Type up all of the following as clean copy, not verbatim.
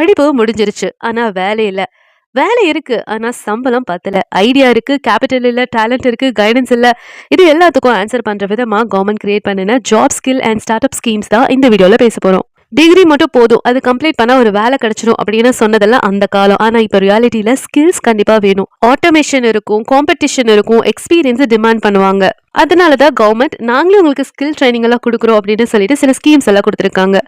படிப்பு முடிஞ்சிருச்சு. ஆனா வேலை இல்ல. வேலை இருக்கு. ஆனா சம்பளம் பத்தல. ஐடியா இருக்கு, கேப்பிட்டல் இல்ல, டேலண்ட் இருக்கு, கைடன்ஸ் இல்ல. இது எல்லாத்துக்கும் ஆன்சர் பண்ற விதமா கவர்ன்மெண்ட் கிரியேட் பண்ணின job skill and start up schemes தான் இந்த வீடியோல பேச போறோம். டிகிரி மட்டும் போதும். அது கம்ப்ளீட் பண்ணா ஒரு வேலை கிடைச்சிரும் அப்படின்னு சொன்னதெல்லாம் அந்த காலம். ஆனா இப்ப ரியாலிட்டில ஸ்கில்ஸ் கண்டிப்பா வேணும். ஆட்டோமேஷன் இருக்கும், காம்படிஷன் இருக்கும், எக்ஸ்பீரியன்ஸ் டிமாண்ட் பண்ணுவாங்க. அதனாலதான் கவர்மெண்ட் நாங்களே உங்களுக்கு ஸ்கில் ட்ரைனிங் எல்லாம் கொடுக்குறோம் அப்படின்னு சொல்லிட்டு சில ஸ்கீம்ஸ் எல்லாம் கொடுத்திருக்காங்க.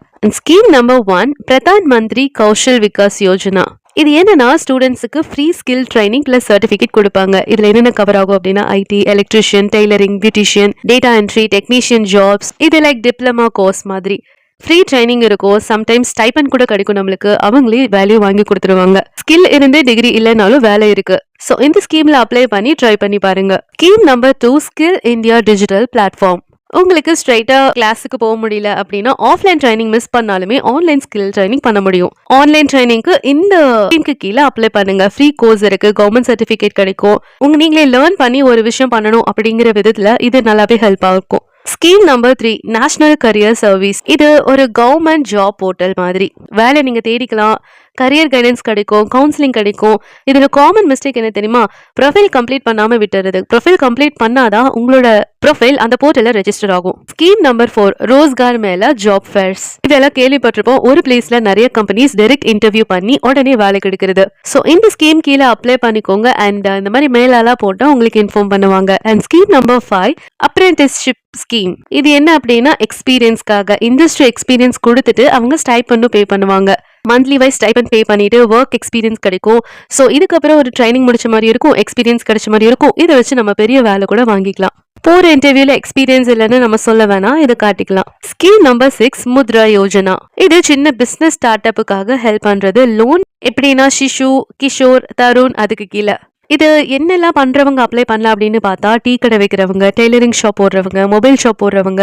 Scheme number 1 Pradhan Mantri Kaushal Vikas Yojana. இது என்னன்னா ஸ்டூடெண்ட்ஸுக்கு free skill training plus certificate கொடுப்பாங்க. இதுல என்னென்ன கவர் ஆகும் அப்படின்னா IT, electrician, tailoring, beautician, data entry, technician jobs. இது லைக் டிப்ளமா கோர்ஸ் மாதிரி. ஃப்ரீ ட்ரைனிங் இருக்கும். சம்டைம்ஸ் ஸ்டைபன் கூட கிடைக்கும் நம்மளுக்கு. அவங்களே வேல்யூ வாங்கி கொடுத்துருவாங்க. ஸ்கில் இருந்து டிகிரி இல்லைனாலும் வேலை இருக்கு. ஸோ இந்த ஸ்கீம்ல அப்ளை பண்ணி ட்ரை பண்ணி பாருங்க. Scheme number 2 skill India digital platform. உங்களுக்கு ஸ்ட்ரைட்டா கிளாஸுக்கு போக முடியல அப்படின்னா ஆஃப்லைன் ட்ரைனிங் மிஸ் பண்ணாலுமே ஆன்லைன் ஸ்கில் ட்ரைனிங் பண்ண முடியும். ஆன்லைன் ட்ரைனிங்க்கு இந்த ஸ்கீம்க்கு கீழே அப்ளை பண்ணுங்க. ஃப்ரீ கோர்ஸ் இருக்கு, கவர்மெண்ட் சர்டிஃபிகேட் கிடைக்கும். நீங்களே லேர்ன் பண்ணி ஒரு விஷயம் பண்ணணும் அப்படிங்கிற விதத்துல இது நல்லாவே ஹெல்ப் ஆகும். Scheme number 3 national career service. இது ஒரு கவர்மெண்ட் ஜாப் போர்ட்டல் மாதிரி. வேலை நீங்க தேடிக்கலாம், கரியர் கைடன்ஸ் கிடைக்கும், கவுன்சிலிங் கிடைக்கும். இதுல காமன் மிஸ்டேக் என்ன தெரியுமா? ப்ரொஃபைல் கம்ப்ளீட் பண்ணாம விட்டுறது. ப்ரொஃபைல் கம்ப்ளீட் பண்ணாதான் உங்களோட ப்ரொஃபைல் அந்த போர்ட்டல்ல ரெஜிஸ்டர் ஆகும். ஸ்கீம் நம்பர் 4 ரோஸ்கார் மேல ஜாப் ஃபேர்ஸ். இதெல்லாம் கேள்விப்பட்டிருப்போம். ஒரு பிளேஸ்ல நிறைய கம்பெனிஸ் டைரக்ட் இன்டர்வியூ பண்ணி உடனே வேலை கிடைக்கிறது. ஸோ இந்த ஸ்கீம் கீழே அப்ளை பண்ணிக்கோங்க. அண்ட் இந்த மாதிரி மேலெல்லாம் போட்டா உங்களுக்கு இன்ஃபார்ம் பண்ணுவாங்க. And scheme number 5 apprenticeship scheme. இது என்ன அப்படின்னா எக்ஸ்பீரியன்ஸ்க்காக இண்டஸ்ட்ரி எக்ஸ்பீரியன்ஸ் கொடுத்துட்டு அவங்க ஸ்டைபண்டும் பே பண்ணுவாங்க. மந்த்லி வைஸ் ஸ்டைபண்ட் பே பண்ணிட்டு ஒர்க் எக்ஸ்பீரியன்ஸ் கிடைக்கும். ஸோ இதுக்கப்புறம் ஒரு ட்ரைனிங் முடிச்ச மாதிரி இருக்கும், எக்ஸ்பீரியன்ஸ் கிடைச்ச மாதிரி இருக்கும். இதை வச்சு நம்ம பெரிய வேலை கூட வாங்கிக்கலாம். போற இன்டர்வியூல எக்ஸ்பீரியன்ஸ் இல்லைன்னு நம்ம சொல்ல வேணாம், இதை காட்டிக்கலாம். Scheme number 6 Mudra Yojana. இது சின்ன பிசினஸ் ஸ்டார்ட் அப்புக்காக ஹெல்ப் பண்றது. லோன் எப்படின்னா சிசு, கிஷோர், தருண் அதுக்கு கீழே. இது என்னெல்லாம் பண்றவங்க அப்ளை பண்ணலாம் அப்படின்னு பார்த்தா டீ கடை வைக்கிறவங்க, டெய்லரிங் ஷாப் போடுறவங்க, மொபைல் ஷாப் போடுறவங்க,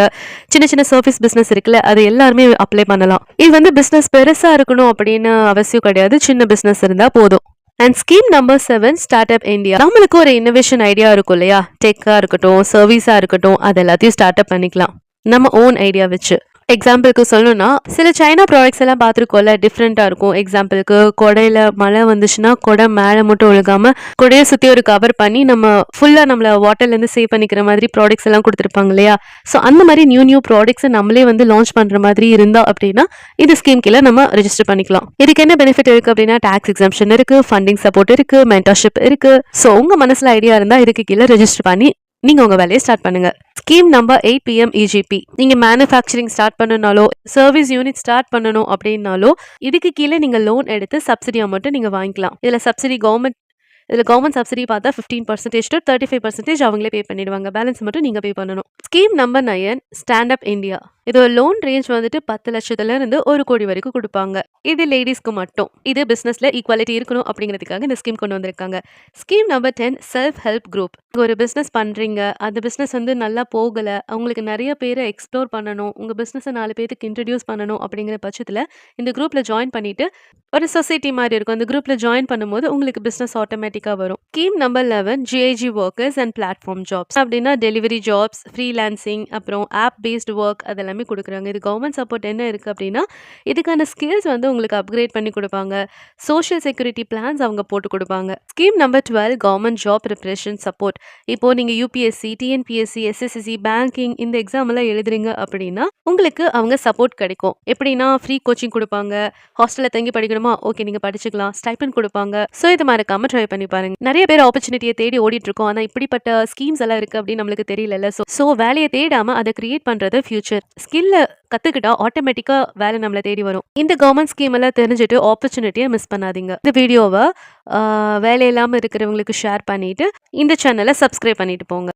சின்ன சின்ன சர்வீஸ் பிசினஸ் இருக்குல்ல, அது எல்லாருமே அப்ளை பண்ணலாம். இது வந்து பிசினஸ் பெருசா இருக்கணும் அப்படின்னு அவசியம் கிடையாது. சின்ன பிசினஸ் இருந்தா போதும். And scheme number 7 start up India. நம்மளுக்கு ஒரு இன்னோவேஷன் ஐடியா இருக்கும் இல்லையா? டெக்கா இருக்கட்டும், சர்வீஸா இருக்கட்டும், அது எல்லாத்தையும் ஸ்டார்ட் அப் பண்ணிக்கலாம் நம்ம ஓன் ஐடியா வச்சு. எக்ஸாம்பிளுக்கு சொல்லணும்னா சில சைனா ப்ராடக்ட்ஸ் எல்லாம் பார்த்துருக்கோம்ல, டிஃப்ரெண்டா இருக்கும். எக்ஸாம்பிளுக்கு கொடையில மழை வந்துச்சுன்னா கொடை மேலே மட்டும் ஒழுகாம கொடையை சுத்தி ஒரு கவர் பண்ணி நம்ம ஃபுல்லா நம்மள வாட்டர்ல இருந்து சேவ் பண்ணிக்கிற மாதிரி ப்ராடக்ட்ஸ் எல்லாம் கொடுத்துருப்பாங்க இல்லையா? ஸோ அந்த மாதிரி நியூ ப்ராடக்ட்ஸ் நம்மளே வந்து லான்ச் பண்ற மாதிரி இருந்தா அப்படின்னா இந்த ஸ்கீம் கீழே நம்ம ரெஜிஸ்டர் பண்ணிக்கலாம். இதுக்கு என்ன பெனிஃபிட் இருக்கு அப்படின்னா டாக்ஸ் எக்ஸம்ஷன் இருக்கு, ஃபண்டிங் சப்போர்ட் இருக்கு, மென்டர்ஷிப் இருக்கு. ஸோ உங்க மனசுல ஐடியா இருந்தா இதுக்கு கீழே ரெஜிஸ்டர் பண்ணி நீங்க உங்க வேலையை ஸ்டார்ட் பண்ணுங்க. Scheme number 8 PM EGP. நீங்க மேனுஃபேக்சரிங் ஸ்டார்ட் பண்ணனாலோ சர்வீஸ் யூனிட் ஸ்டார்ட் பண்ணணும் அப்படின்னாலோ இதுக்கு கீழே நீங்க லோன் எடுத்து சப்சிடி அமௌண்ட் நீங்க வாங்கிக்கலாம். இதுல சப்சிடி கவர்மெண்ட் சப்சிடி பார்த்தா 15% to 35% அவங்களே பே பண்ணிடுவாங்க. பேலன்ஸ் மட்டும் நீங்க பே பண்ணணும். Scheme number 9 stand up India. இது லோன் ரேஞ்ச் வந்துட்டு 10 லட்சத்துல இருந்து 1 கோடி வரைக்கும் கொடுப்பாங்க. இது லேடிஸ்க்கு மட்டும். இது பிசினஸ்ல ஈக்குவாலிட்டி இருக்கணும் அப்படிங்கிறதுக்காக இந்த ஸ்கீம் கொண்டு வந்திருக்காங்க. Scheme number 10 self help group. ஒரு பிசினஸ் பண்றீங்க, அந்த பிசினஸ் வந்து நல்லா போகல, அவங்களுக்கு நிறைய பேரை எக்ஸ்ப்ளோர் பண்ணணும், உங்க பிசினஸ் 4 பேருக்கு இன்ட்ரடியூஸ் பண்ணணும் அப்படிங்கிற பட்சத்துல இந்த குரூப்ல ஜாயின் பண்ணிட்டு ஒரு சொசைட்டி மாதிரி இருக்கும். அந்த குரூப்ல ஜாயின் பண்ணும்போது உங்களுக்கு பிசினஸ் ஆட்டோமேட்டிக்கா வரும். Scheme number 11 GIG workers and platform jobs. அப்படின்னா டெலிவரி ஜாப்ஸ், ஃப்ரீலான்சிங், அப்புறம் ஆப் பேஸ்டு ஒர்க் அதெல்லாமே கொடுக்குறாங்க. இது கவர்மெண்ட் சப்போர்ட் என்ன இருக்கு அப்படின்னா இதுக்கான ஸ்கில்ஸ் வந்து உங்களுக்கு அப்கிரேட் பண்ணி கொடுப்பாங்க. சோஷியல் செக்யூரிட்டி பிளான்ஸ் அவங்க போட்டு கொடுப்பாங்க. Scheme number 12 government job preparation support. இப்போ நீங்க UPSC, TNPSC, SSSC, பேங்கிங் இந்த எக்ஸாம் எல்லாம் எழுதுறீங்க அப்படின்னா உங்களுக்கு அவங்க சப்போர்ட் கிடைக்கும். எப்படின்னா ஃப்ரீ கோச்சிங் கொடுப்பாங்க. ஹாஸ்டல்ல தங்கி படிக்கணுமா? ஓகே, நீங்க படிச்சுக்கலாம். ஸ்டைபண்ட் கொடுப்பாங்க. ஸோ இது மறக்காம ட்ரை பண்ணி பாருங்க. நிறைய பேர் ஆப்பர்ச்சுனிட்டியை தேடி ஓடிட்டு இருக்கோம். ஆனா இப்படிப்பட்ட ஸ்கீம்ஸ் எல்லாம் இருக்கு அப்படின்னு நம்மளுக்கு தெரியல. ஸோ வேலையை தேடாம அதை கிரியேட் பண்றது ஃபியூச்சர். ஸ்கில்ல கத்துக்கிட்டா ஆட்டோமேட்டிக்கா வேலை நம்மளை தேடி வரும். இந்த கவர்மெண்ட் ஸ்கீம் எல்லாம் தெரிஞ்சுட்டு ஆப்பர்ச்சுனிட்டியை மிஸ் பண்ணாதீங்க. இந்த வீடியோவை வேலை இல்லாம இருக்கிறவங்களுக்கு ஷேர் பண்ணிட்டு இந்த சேனலை சப்ஸ்கிரைப் பண்ணிட்டு போங்க.